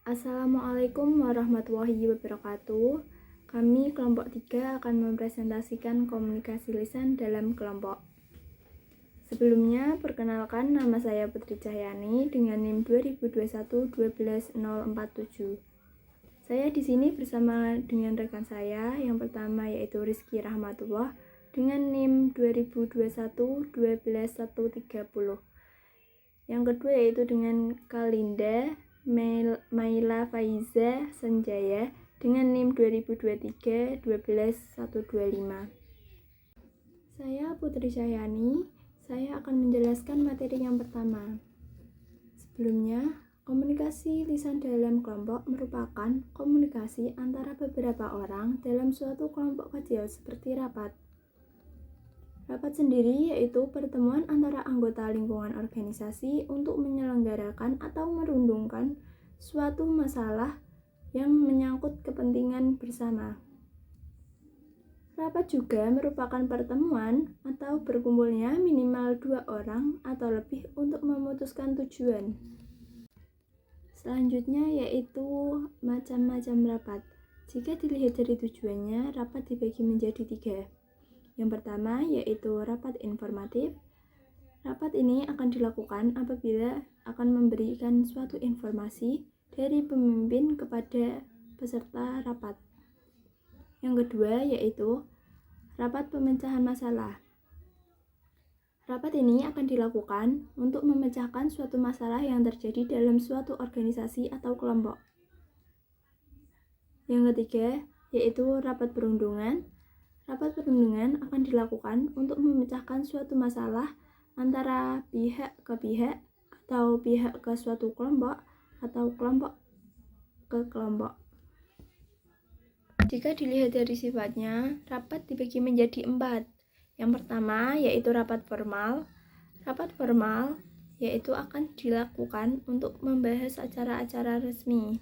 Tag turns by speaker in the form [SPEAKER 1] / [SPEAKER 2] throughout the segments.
[SPEAKER 1] Assalamualaikum warahmatullahi wabarakatuh. Kami kelompok 3 akan mempresentasikan komunikasi lisan dalam kelompok. Sebelumnya, perkenalkan nama saya Putri Cahyani dengan NIM 2021-12047. Saya di sini bersama dengan rekan saya. Yang pertama yaitu Rizky Rahmatullah dengan NIM 2021-12130. Yang kedua yaitu dengan Kalinda Maila Faiza Sanjaya dengan NIM 2023-12125. Saya Putri Cahyani. Saya akan menjelaskan materi yang pertama. Sebelumnya, komunikasi lisan dalam kelompok merupakan komunikasi antara beberapa orang dalam suatu kelompok kecil seperti rapat. Rapat sendiri yaitu pertemuan antara anggota lingkungan organisasi untuk menyelenggarakan atau merundungkan suatu masalah yang menyangkut kepentingan bersama. Rapat juga merupakan pertemuan atau berkumpulnya minimal 2 orang atau lebih untuk memutuskan tujuan. Selanjutnya yaitu macam-macam rapat. Jika dilihat dari tujuannya, rapat dibagi menjadi 3. Yang pertama yaitu rapat informatif. Rapat ini akan dilakukan apabila akan memberikan suatu informasi dari pemimpin kepada peserta rapat. Yang kedua yaitu rapat pemecahan masalah. Rapat ini akan dilakukan untuk memecahkan suatu masalah yang terjadi dalam suatu organisasi atau kelompok. Yang ketiga yaitu rapat perundungan. Rapat perundungan akan dilakukan untuk memecahkan suatu masalah antara pihak ke pihak atau pihak ke suatu kelompok atau kelompok ke kelompok. Jika dilihat dari sifatnya, rapat dibagi menjadi 4. Yang pertama yaitu rapat formal. Rapat formal yaitu akan dilakukan untuk membahas acara-acara resmi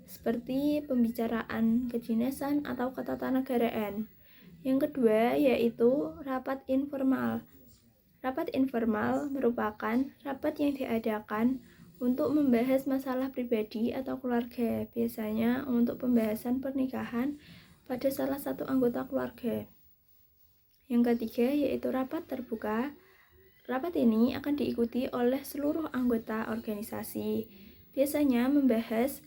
[SPEAKER 1] seperti pembicaraan kedinasan atau ketatanegaraan. Yang kedua yaitu rapat informal. Rapat informal merupakan rapat yang diadakan untuk membahas masalah pribadi atau keluarga, biasanya untuk pembahasan pernikahan pada salah satu anggota keluarga. Yang ketiga yaitu rapat terbuka. Rapat ini akan diikuti oleh seluruh anggota organisasi, biasanya membahas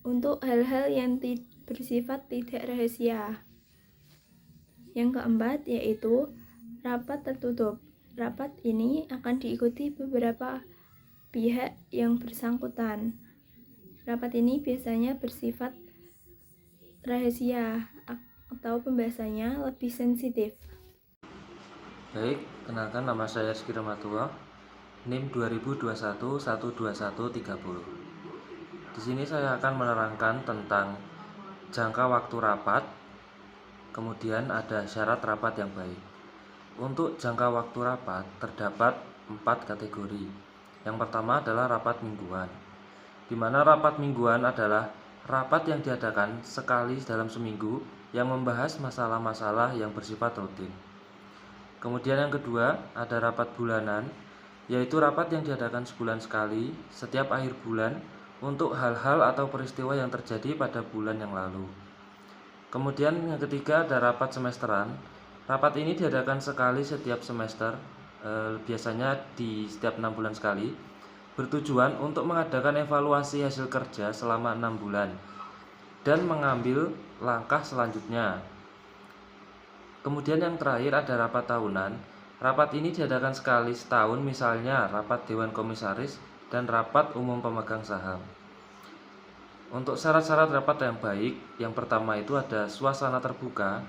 [SPEAKER 1] untuk hal-hal yang bersifat tidak rahasia. Yang keempat yaitu rapat tertutup. Rapat ini akan diikuti beberapa pihak yang bersangkutan. Rapat ini biasanya bersifat rahasia atau pembahasannya lebih sensitif.
[SPEAKER 2] Baik, kenalkan nama saya Rizky Rahmatullah, NIM 2021-12130. Di sini saya akan menerangkan tentang jangka waktu rapat. Kemudian ada syarat rapat yang baik. Untuk jangka waktu rapat terdapat 4 kategori. Yang pertama adalah rapat mingguan, di mana rapat mingguan adalah rapat yang diadakan sekali dalam seminggu yang membahas masalah-masalah yang bersifat rutin. Kemudian yang kedua ada rapat bulanan, yaitu rapat yang diadakan sebulan sekali setiap akhir bulan untuk hal-hal atau peristiwa yang terjadi pada bulan yang lalu. Kemudian yang ketiga ada rapat semesteran. Rapat ini diadakan sekali setiap semester, biasanya di setiap 6 bulan sekali, bertujuan untuk mengadakan evaluasi hasil kerja selama 6 bulan dan mengambil langkah selanjutnya. Kemudian yang terakhir ada rapat tahunan. Rapat ini diadakan sekali setahun, misalnya rapat Dewan Komisaris dan rapat umum pemegang saham. Untuk syarat-syarat rapat yang baik, yang pertama itu ada suasana terbuka.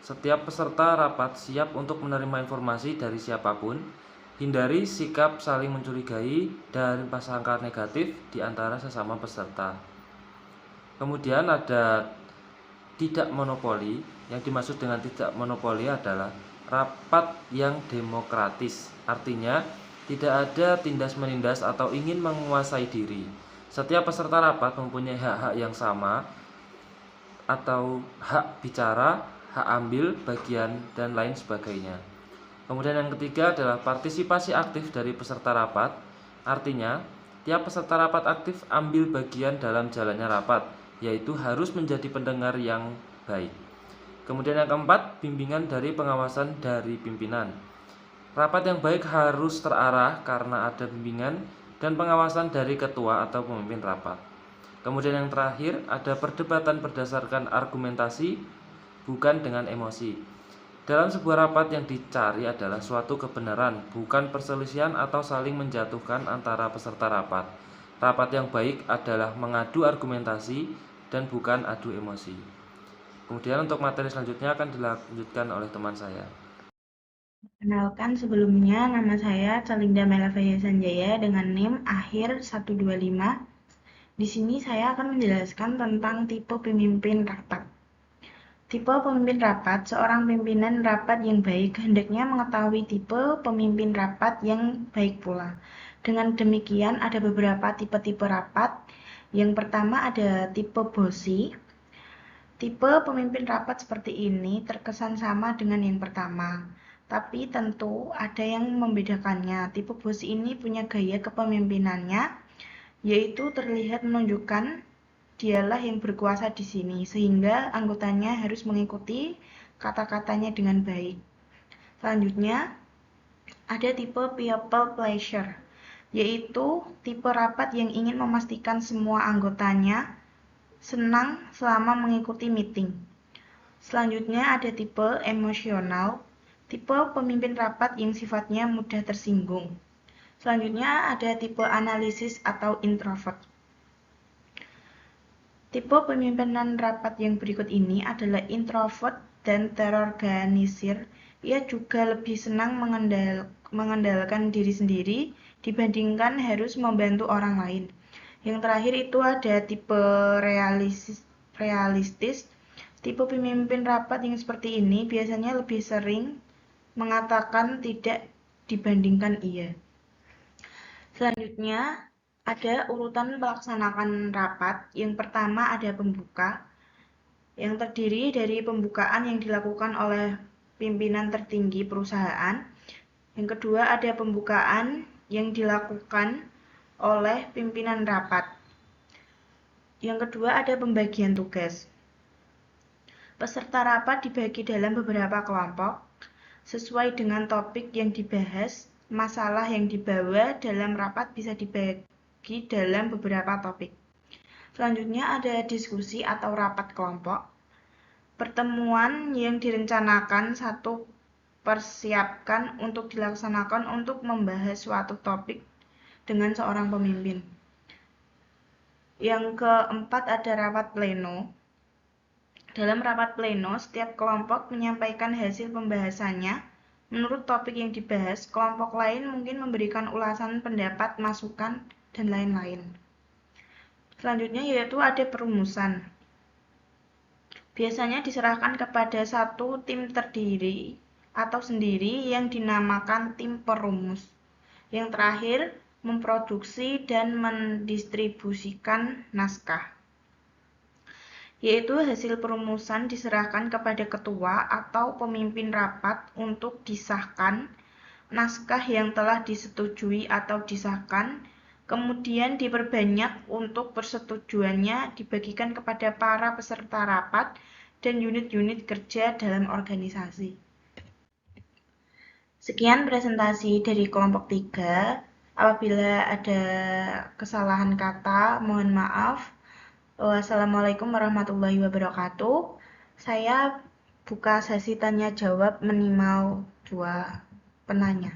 [SPEAKER 2] Setiap peserta rapat siap untuk menerima informasi dari siapapun. Hindari sikap saling mencurigai dan prasangka negatif di antara sesama peserta. Kemudian ada tidak monopoli. Yang dimaksud dengan tidak monopoli adalah rapat yang demokratis. Artinya tidak ada tindas-menindas atau ingin menguasai diri. Setiap peserta rapat mempunyai hak-hak yang sama atau hak bicara, hak ambil bagian, dan lain sebagainya. Kemudian yang ketiga adalah partisipasi aktif dari peserta rapat. Artinya Tiap peserta rapat aktif ambil bagian dalam jalannya rapat, yaitu harus menjadi pendengar yang baik. Kemudian yang keempat, bimbingan dari pengawasan dari pimpinan. Rapat yang baik harus terarah karena ada bimbingan dan pengawasan dari ketua atau pemimpin rapat. Kemudian yang terakhir, ada perdebatan berdasarkan argumentasi, bukan dengan emosi. Dalam sebuah rapat yang dicari adalah suatu kebenaran, bukan perselisihan atau saling menjatuhkan antara peserta rapat. Rapat yang baik adalah mengadu argumentasi dan bukan adu emosi. Kemudian untuk materi selanjutnya akan dilanjutkan oleh teman saya.
[SPEAKER 3] Kenalkan sebelumnya, nama saya Calinda Melavaya Sanjaya dengan NIM akhir 125. Di sini saya akan menjelaskan tentang tipe pemimpin rapat. Tipe pemimpin rapat, seorang pimpinan rapat yang baik hendaknya mengetahui tipe pemimpin rapat yang baik pula. Dengan demikian, ada beberapa tipe-tipe rapat. Yang pertama ada tipe bosi. Tipe pemimpin rapat seperti ini terkesan sama dengan yang pertama, tapi tentu ada yang membedakannya. Tipe bosi ini punya gaya kepemimpinannya, yaitu terlihat menunjukkan dialah yang berkuasa di sini, sehingga anggotanya harus mengikuti kata-katanya dengan baik. Selanjutnya, ada tipe people pleasure, yaitu tipe rapat yang ingin memastikan semua anggotanya senang selama mengikuti meeting. Selanjutnya ada tipe emosional, tipe pemimpin rapat yang sifatnya mudah tersinggung. Selanjutnya ada tipe analisis atau introvert. Tipe pemimpinan rapat yang berikut ini adalah introvert dan terorganisir. Ia juga lebih senang mengandalkan diri sendiri dibandingkan harus membantu orang lain. Yang terakhir itu ada tipe realistis. Tipe pemimpin rapat yang seperti ini biasanya lebih sering mengatakan tidak dibandingkan iya. Selanjutnya ada urutan melaksanakan rapat. Yang pertama ada pembuka, yang terdiri dari pembukaan yang dilakukan oleh pimpinan tertinggi perusahaan. Yang kedua ada pembukaan yang dilakukan oleh pimpinan rapat. Yang kedua ada pembagian tugas. Peserta rapat dibagi dalam beberapa kelompok sesuai dengan topik yang dibahas. Masalah yang dibawa dalam rapat bisa dibagi dalam beberapa topik. Selanjutnya ada diskusi atau rapat kelompok. Pertemuan yang direncanakan satu persiapkan untuk dilaksanakan untuk membahas suatu topik dengan seorang pemimpin. Yang keempat ada rapat pleno. Dalam rapat pleno, setiap kelompok menyampaikan hasil pembahasannya. Menurut topik yang dibahas, kelompok lain mungkin memberikan ulasan pendapat, masukan, dan lain-lain. Selanjutnya yaitu ada perumusan. Biasanya diserahkan kepada satu tim terdiri atau sendiri yang dinamakan tim perumus. Yang terakhir, memproduksi dan mendistribusikan naskah, yaitu hasil perumusan diserahkan kepada ketua atau pemimpin rapat untuk disahkan. Naskah yang telah disetujui atau disahkan kemudian diperbanyak untuk persetujuannya dibagikan kepada para peserta rapat dan unit-unit kerja dalam organisasi. Sekian presentasi dari kelompok 3. Apabila ada kesalahan kata, mohon maaf. Wassalamualaikum warahmatullahi wabarakatuh. Saya buka sesi tanya jawab minimal 2 penanya.